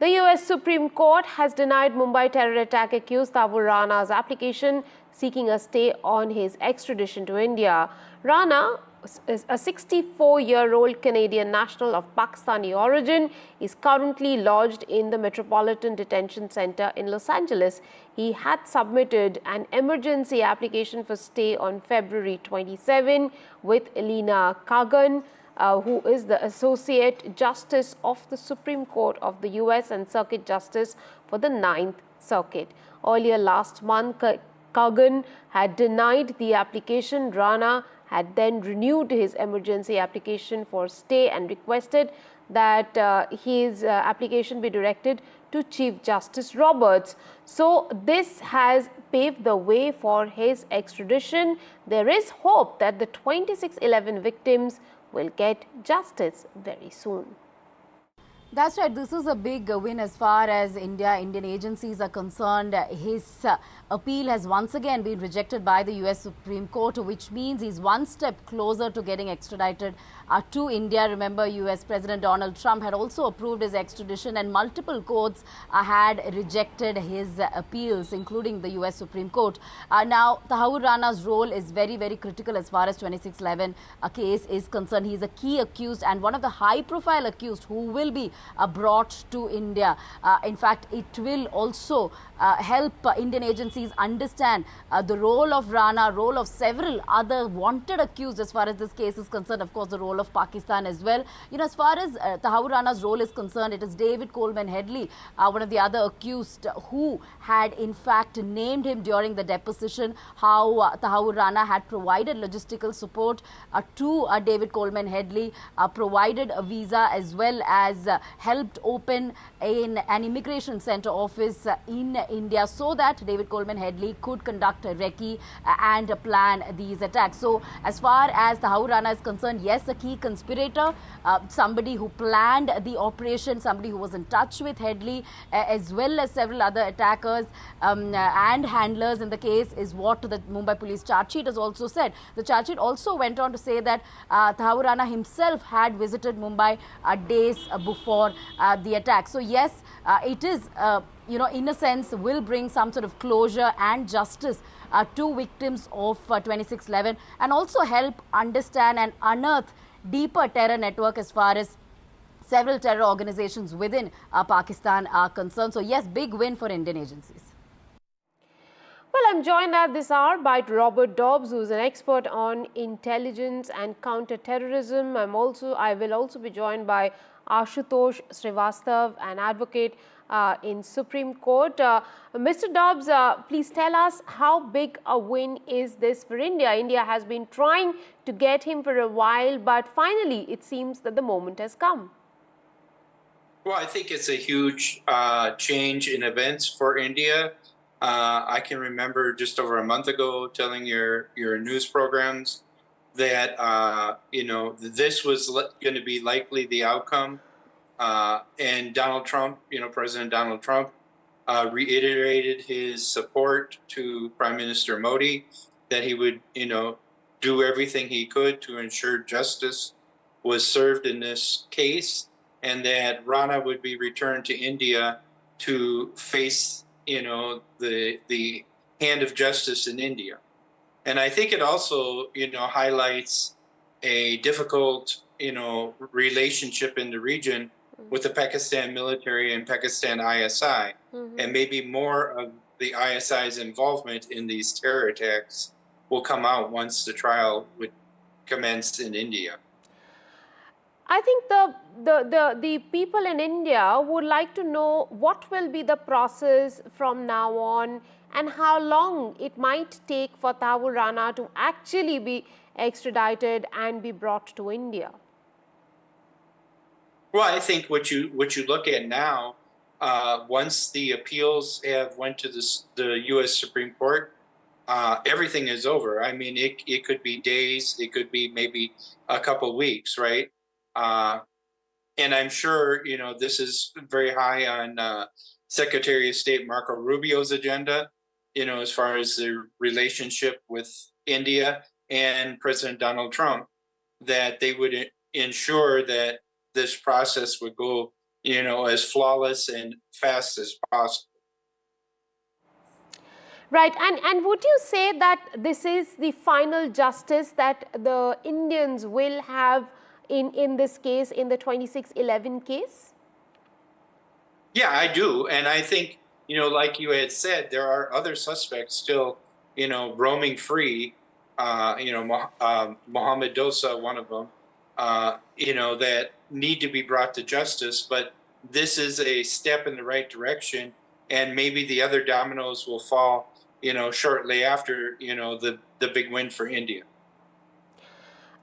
The US Supreme Court has denied Mumbai terror attack accused Tahawwur Rana's application seeking a stay on his extradition to India. Rana is a 64-year-old Canadian national of Pakistani origin. Is currently lodged in the Metropolitan Detention Center in Los Angeles. He had submitted an emergency application for stay on February 27 with Elena Kagan, who is the Associate Justice of the Supreme Court of the US and Circuit Justice for the 9th Circuit. Earlier last month, Kagan had denied the application. Rana had then renewed his emergency application for stay and requested that his application be directed to Chief Justice Roberts. So this has paved the way for his extradition. There is hope that the 2611 victims will get justice very soon. That's right. This is a big win as far as Indian agencies are concerned. His appeal has once again been rejected by the US Supreme Court, which means he's one step closer to getting extradited to India. Remember, US President Donald Trump had also approved his extradition, and multiple courts had rejected his appeals, including the US Supreme Court. Now, Tahawwur Rana's role is very, very critical as far as 2611 case is concerned. He's a key accused and one of the high-profile accused who will be brought to India. In fact, it will also help Indian agencies understand the role of Rana, role of several other wanted accused as far as this case is concerned. Of course, the role of Pakistan as well. You know, as far as Tahawwur Rana's role is concerned, it is David Coleman Headley, one of the other accused, who had in fact named him during the deposition. How Tahawwur Rana had provided logistical support to David Coleman Headley, provided a visa as well as helped open an immigration center office in India so that David Coleman Headley could conduct a recce and plan these attacks. So as far as Tahawwur Rana is concerned, yes, a key conspirator, somebody who planned the operation, somebody who was in touch with Headley, as well as several other attackers and handlers in the case, is what the Mumbai police charge sheet has also said. The charge sheet also went on to say that Tahawwur Rana himself had visited Mumbai days before the attack. So yes, it is, you know, in a sense, will bring some sort of closure and justice to victims of 2611, and also help understand and unearth deeper terror network as far as several terror organizations within Pakistan are concerned. So yes, big win for Indian agencies. Well, I'm joined at this hour by Robert Dobbs, who is an expert on intelligence and counter-terrorism. I will also be joined by Ashutosh Srivastav, an advocate in Supreme Court. Mr. Dobbs, please tell us, how big a win is this for India? India has been trying to get him for a while, but finally it seems that the moment has come. Well, I think it's a huge change in events for India. I can remember just over a month ago telling your news programs that you know, this was going to be likely the outcome, and Donald Trump, you know, President Donald Trump, reiterated his support to Prime Minister Modi, that he would, you know, do everything he could to ensure justice was served in this case, and that Rana would be returned to India to face, you know, the hand of justice in India. And I think it also, you know, highlights a difficult, you know, relationship in the region with the Pakistan military and Pakistan ISI, and maybe more of the ISI's involvement in these terror attacks will come out once the trial would commence in India. I think the people in India would like to know what will be the process from now on, and how long it might take for Tahawwur Rana to actually be extradited and be brought to India. Well, I think what you look at now, once the appeals have went to the U.S. Supreme Court, everything is over. I mean, it could be days, it could be maybe a couple weeks, right? And I'm sure, you know, this is very high on Secretary of State Marco Rubio's agenda, you know, as far as the relationship with India and President Donald Trump, that they would ensure that this process would go as flawless and fast as possible. Right, and would you say that this is the final justice that the Indians will have in this case, in the 2611 case? Yeah, I do. And I think, like you had said, there are other suspects still, roaming free. Mohammed Dosa, one of them, that need to be brought to justice. But this is a step in the right direction. And maybe the other dominoes will fall, shortly after, the big win for India.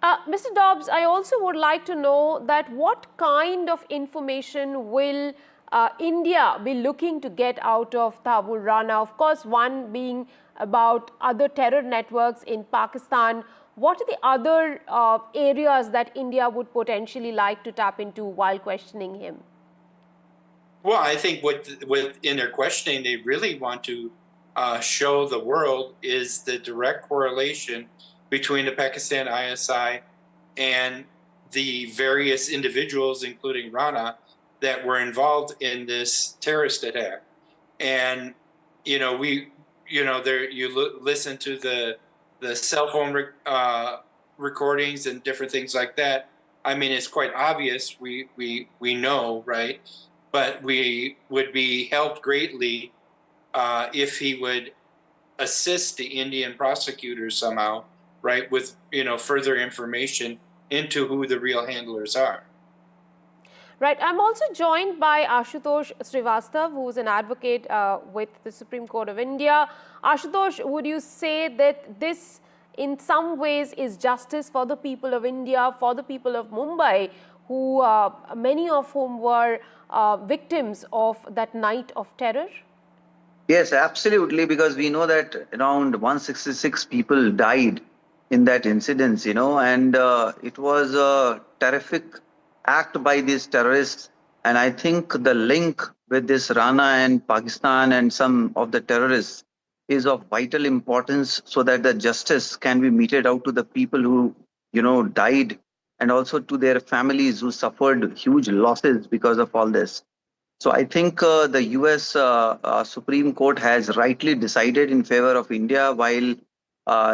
Mr. Dobbs, I also would like to know that what kind of information will India be looking to get out of Tahawwur Rana? Of course, one being about other terror networks in Pakistan. What are the other areas that India would potentially like to tap into while questioning him? Well, I think what in their questioning they really want to show the world is the direct correlation between the Pakistan ISI and the various individuals, including Rana, that were involved in this terrorist attack. And listen to the cell phone recordings and different things like that. I mean, it's quite obvious. We know, right? But we would be helped greatly if he would assist the Indian prosecutors somehow, right, with further information into who the real handlers are. Right. I'm also joined by Ashutosh Srivastav, who is an advocate with the Supreme Court of India. Ashutosh, would you say that this in some ways is justice for the people of India, for the people of Mumbai, who many of whom were victims of that night of terror? Yes, absolutely, because we know that around 166 people died in that incident, and it was a terrific act by these terrorists. And I think the link with this Rana and Pakistan and some of the terrorists is of vital importance so that the justice can be meted out to the people who, died, and also to their families who suffered huge losses because of all this. So I think the US Supreme Court has rightly decided in favor of India while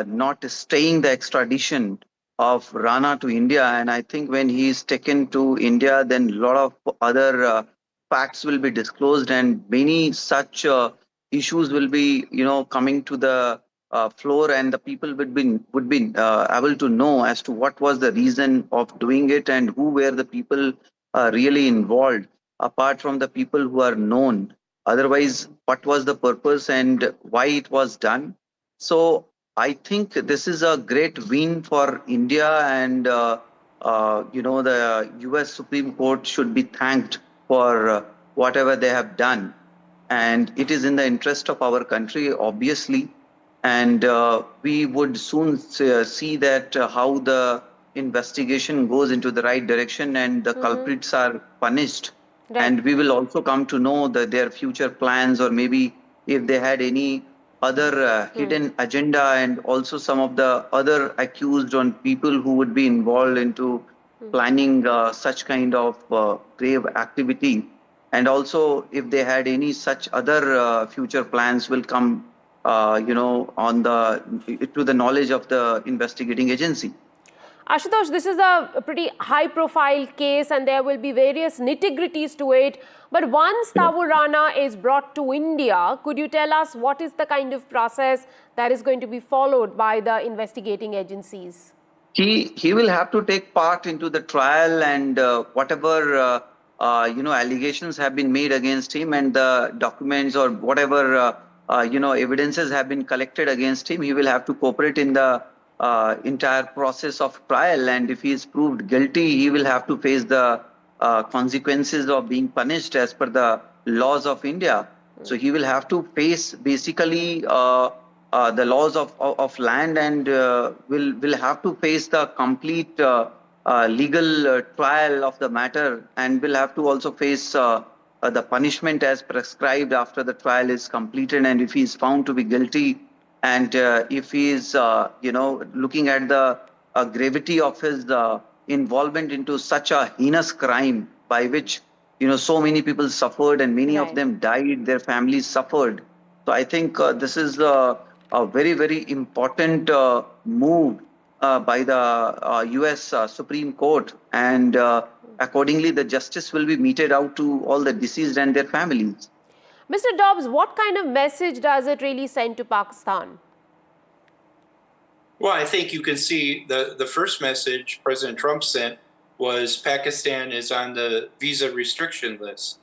not staying the extradition of Rana to India. And I think when he is taken to India, then a lot of other facts will be disclosed, and many such issues will be, coming to the floor, and the people would be able to know as to what was the reason of doing it and who were the people really involved, apart from the people who are known. Otherwise, what was the purpose and why it was done? So I think this is a great win for India, and the US Supreme Court should be thanked for whatever they have done. And it is in the interest of our country, obviously. And we would soon see that how the investigation goes into the right direction and the culprits are punished. Right. And we will also come to know that their future plans, or maybe if they had any other hidden agenda, and also some of the other accused on people who would be involved into planning such kind of grave activity. And also if they had any such other future plans will come, on to the knowledge of the investigating agency. Ashutosh, this is a pretty high-profile case, and there will be various nitty-gritties to it. But once Tahawwur Rana is brought to India, could you tell us what is the kind of process that is going to be followed by the investigating agencies? He will have to take part into the trial, and whatever allegations have been made against him, and the documents or whatever evidences have been collected against him, he will have to cooperate in the entire process of trial. And if he is proved guilty, he will have to face the consequences of being punished as per the laws of India. So he will have to face basically the laws of land, and will have to face the complete legal trial of the matter, and will have to also face the punishment as prescribed after the trial is completed. And if he is found to be guilty, and if he is, looking at the gravity of his involvement into such a heinous crime by which so many people suffered and many of Right. them died, their families suffered. So I think this is a very, very important move by the US Supreme Court, and accordingly the justice will be meted out to all the deceased and their families. Mr. Dobbs, what kind of message does it really send to Pakistan? Well, I think you can see the first message President Trump sent was Pakistan is on the visa restriction list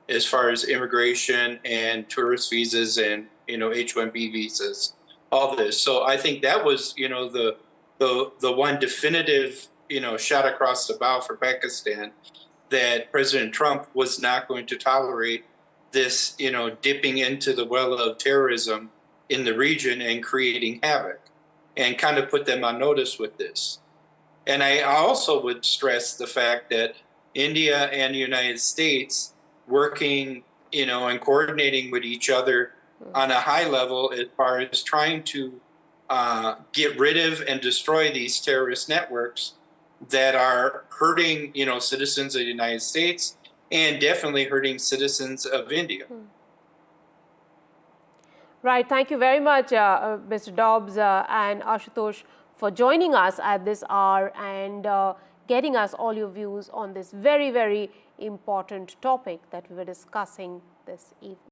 as far as immigration and tourist visas and H-1B visas, all this. So I think that was the one definitive shot across the bow for Pakistan, that President Trump was not going to tolerate this dipping into the well of terrorism in the region and creating havoc, and kind of put them on notice with this. And I also would stress the fact that India and the United States working, and coordinating with each other on a high level as far as trying to get rid of and destroy these terrorist networks that are hurting, citizens of the United States and definitely hurting citizens of India. Right. Thank you very much, Mr. Dobbs and Ashutosh, for joining us at this hour and getting us all your views on this very, very important topic that we were discussing this evening.